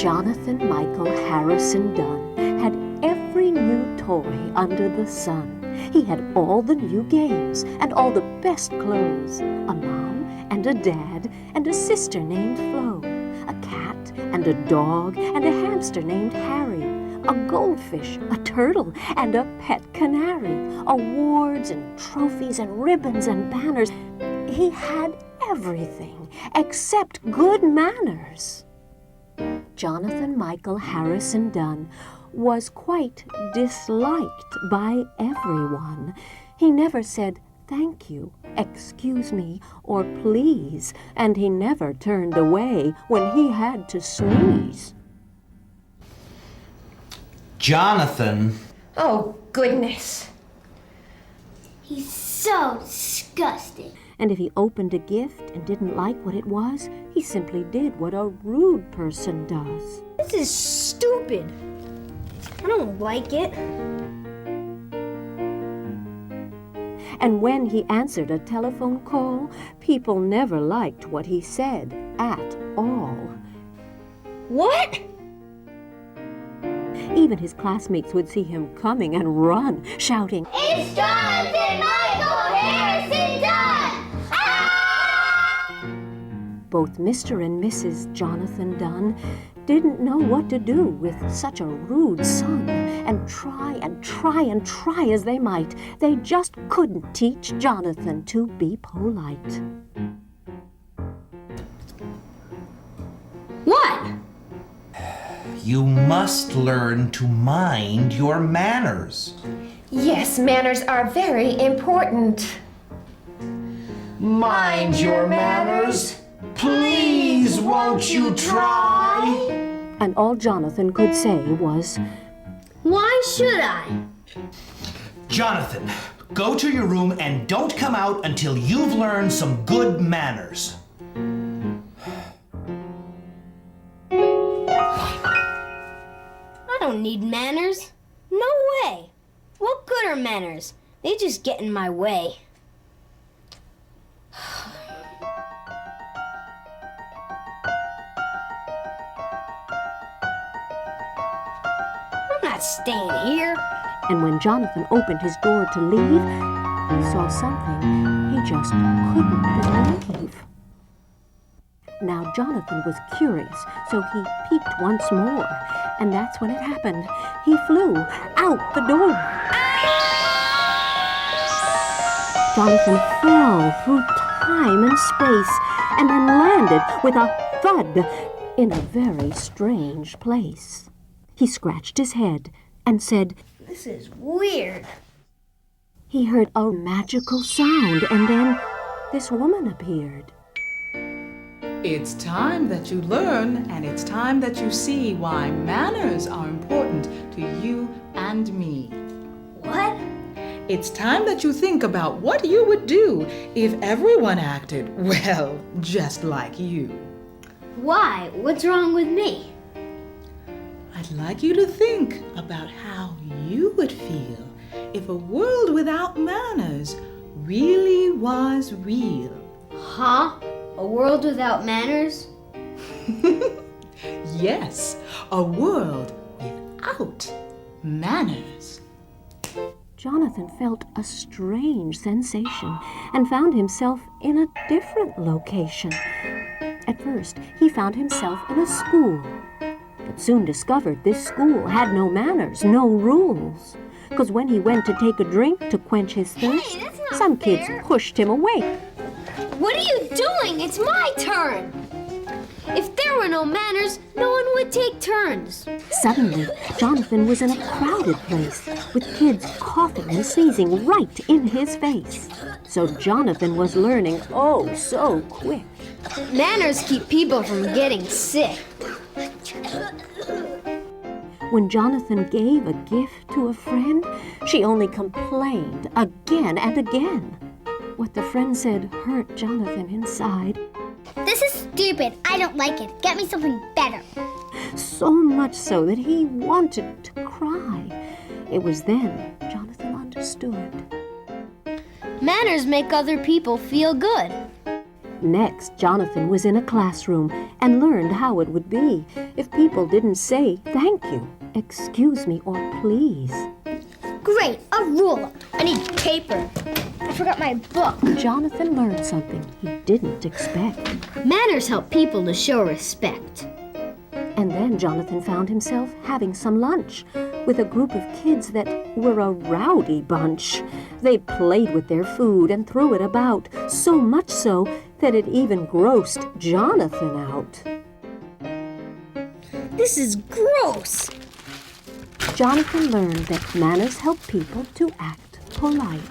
Jonathan Michael Harrison Dunne had every new toy under the sun. He had all the new games and all the best clothes, a mom and a dad and a sister named Flo, a cat and a dog and a hamster named Harry, a goldfish, a turtle, and a pet canary, awards and trophies and ribbons and banners. He had everything except good manners. Jonathan Michael Harrison Dunne was quite disliked by everyone. He never said thank you, excuse me, or please, and he never turned away when he had to sneeze. Jonathan. Oh, goodness. He's so disgusting. And if he opened a gift and didn't like what it was, he simply did what a rude person does. This is stupid. I don't like it. And when he answered a telephone call, people never liked what he said at all. What? Even his classmates would see him coming and run, shouting, It's Jonathan Michael Harrison Dunne! Ah! Both Mr. and Mrs. Jonathan Dunne didn't know what to do with such a rude son, and try and try and try as they might, they just couldn't teach Jonathan to be polite. What? You must learn to mind your manners. Yes, manners are very important. Mind your manners? Please, won't you try? And all Jonathan could say was, Why should I? Jonathan, go to your room and don't come out until you've learned some good manners. I don't need manners. No way. What good are manners? They just get in my way. I'm not staying here. and when Jonathan opened his door to leave, he saw something he just couldn't believe. Now Jonathan was curious, so he peeked once more, and that's when it happened. He flew out the door. Jonathan fell through time and space, and then landed with a thud in a very strange place. He scratched his head and said, This is weird. He heard a magical sound, and then this woman appeared. It's time that you learn, and it's time that you see why manners are important to you and me. What? It's time that you think about what you would do if everyone acted, well, just like you. Why? What's wrong with me? I'd like you to think about how you would feel if a world without manners really was real. Huh? A world without manners? Yes, a world without manners. Jonathan felt a strange sensation and found himself in a different location. At first, he found himself in a school, but soon discovered this school had no manners, no rules. Because when he went to take a drink to quench his thirst, Hey, that's not some fair. kids pushed him away. What are you doing? It's my turn! If there were no manners, no one would take turns. Suddenly, Jonathan was in a crowded place with kids coughing and sneezing right in his face. So Jonathan was learning oh so quick. Manners keep people from getting sick. When Jonathan gave a gift to a friend, she only complained again and again. What the friend said hurt Jonathan inside. This is stupid. I don't like it. Get me something better. So much so that he wanted to cry. It was then Jonathan understood. Manners make other people feel good. Next, Jonathan was in a classroom and learned how it would be if people didn't say thank you, excuse me, or please. Great, a ruler. I need paper. I forgot my book. Jonathan learned something he didn't expect. Manners help people to show respect. And then Jonathan found himself having some lunch with a group of kids that were a rowdy bunch. They played with their food and threw it about, so much so that it even grossed Jonathan out. This is gross. Jonathan learned that manners help people to act polite.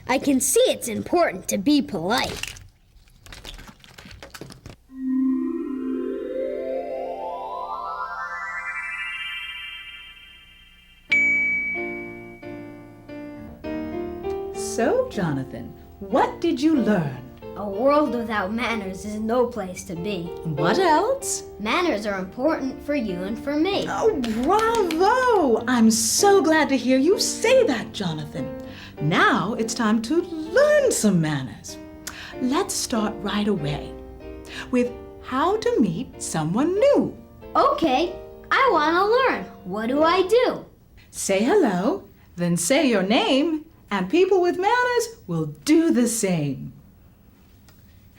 I can see it's important to be polite. So, Jonathan, what did you learn? A world without manners is no place to be. What else? Manners are important for you and for me. Oh, bravo! I'm so glad to hear you say that, Jonathan. Now it's time to learn some manners. Let's start right away with how to meet someone new. Okay, I want to learn. What do I do? Say hello, then say your name, and people with manners will do the same.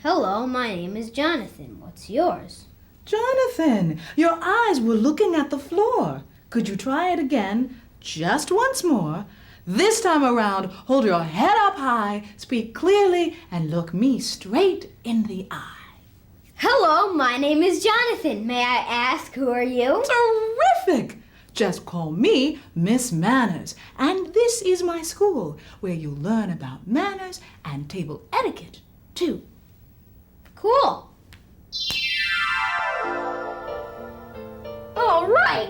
Hello, my name is Jonathan. What's yours? Jonathan, your eyes were looking at the floor. Could you try it again? Just once more. This time around, hold your head up high, speak clearly, and look me straight in the eye. Hello, my name is Jonathan. May I ask, who are you? Terrific! Just call me Miss Manners, and this is my school, where you learn about manners and table etiquette, too. Cool. All right.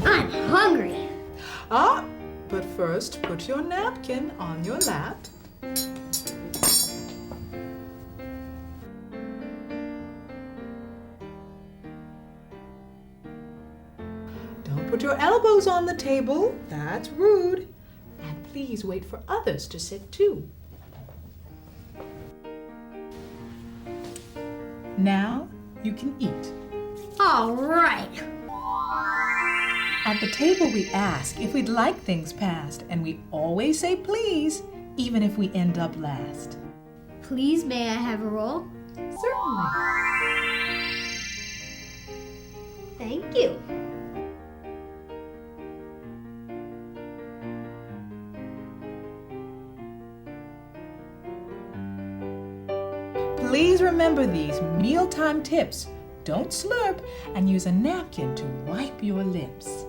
I'm hungry. But first, put your napkin on your lap. Don't put your elbows on the table. That's rude. And please wait for others to sit too. Now you can eat. All right. At the table we ask if we'd like things passed, and we always say please, even if we end up last. Please, may I have a roll? Certainly. Thank you. Please remember these mealtime tips. Don't slurp, and use a napkin to wipe your lips.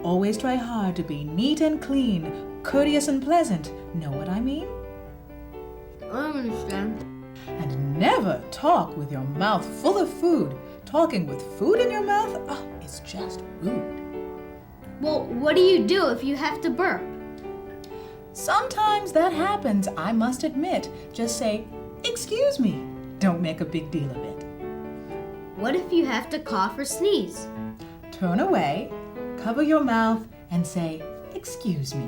Always try hard to be neat and clean, courteous and pleasant. Know what I mean? I understand. And never talk with your mouth full of food. Talking with food in your mouth, it's just rude. Well, what do you do if you have to burp? Sometimes that happens, I must admit. Just say, "Excuse me." Don't make a big deal of it. What if you have to cough or sneeze? Turn away, cover your mouth, and say, "Excuse me."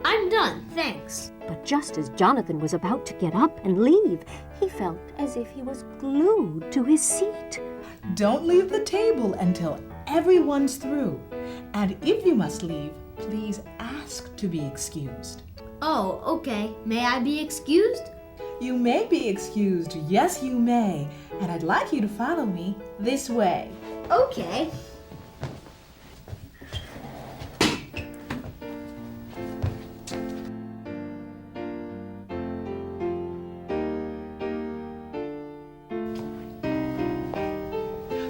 I'm done, thanks. But just as Jonathan was about to get up and leave, he felt as if he was glued to his seat. Don't leave the table until everyone's through. And if you must leave, please ask to be excused. Oh, okay. May I be excused? You may be excused, yes you may. And I'd like you to follow me this way. Okay.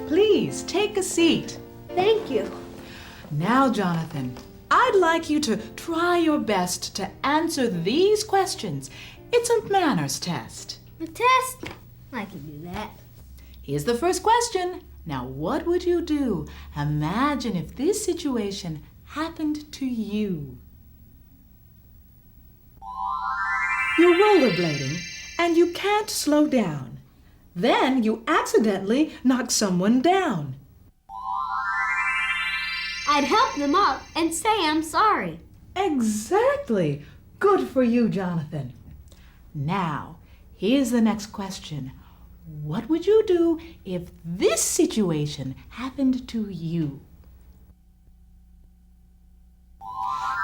Please take a seat. Thank you. Now, Jonathan, I'd like you to try your best to answer these questions. It's a manners test. A test? I can do that. Here's the first question. Now, what would you do? Imagine if this situation happened to you. You're rollerblading and you can't slow down. Then you accidentally knock someone down. I'd help them up and say I'm sorry. Exactly. Good for you, Jonathan. Now, here's the next question. What would you do if this situation happened to you?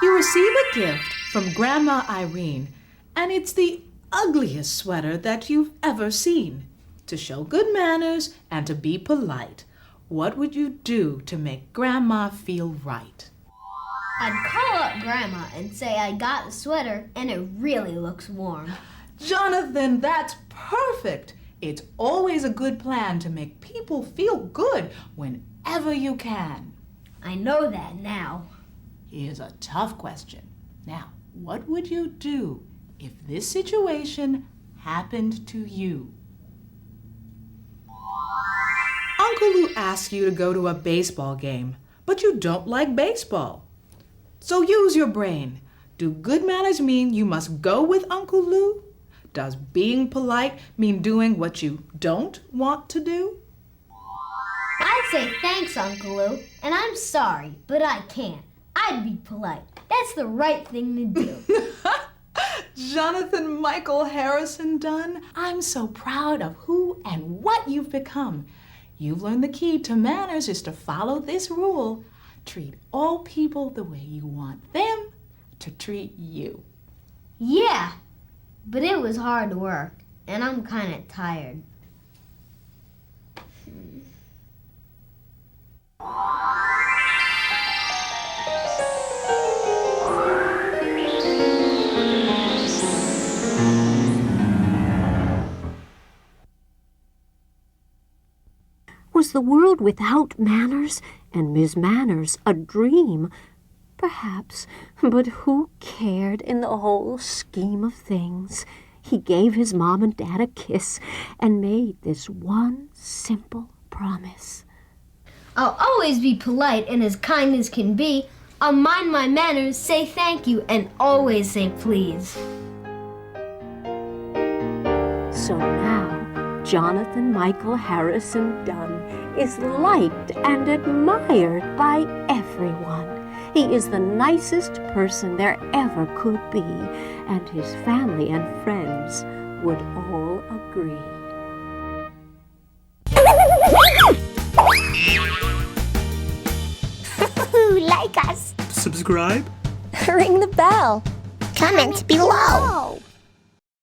You receive a gift from Grandma Irene, and it's the ugliest sweater that you've ever seen. To show good manners and to be polite, what would you do to make Grandma feel right? I'd call up Grandma and say I got the sweater and it really looks warm. Jonathan, that's perfect. It's always a good plan to make people feel good whenever you can. I know that now. Here's a tough question. Now, what would you do if this situation happened to you? Uncle Lou asks you to go to a baseball game, but you don't like baseball. So use your brain. Do good manners mean you must go with Uncle Lou? Does being polite mean doing what you don't want to do? I'd say thanks, Uncle Lou, and I'm sorry, but I can't. I'd be polite. That's the right thing to do. Jonathan Michael Harrison Dunne, I'm so proud of who and what you've become. You've learned the key to manners is to follow this rule. Treat all people the way you want them to treat you. Yeah, but it was hard work, and I'm kind of tired. Was the world without manners and Miss Manners a dream? Perhaps, but who cared in the whole scheme of things? He gave his mom and dad a kiss and made this one simple promise. I'll always be polite and as kind as can be. I'll mind my manners, say thank you, and always say please. So now, Jonathan Michael Harrison Dunne is liked and admired by everyone. He is the nicest person there ever could be, and his family and friends would all agree. Like us. Subscribe? Ring the bell. Comment below.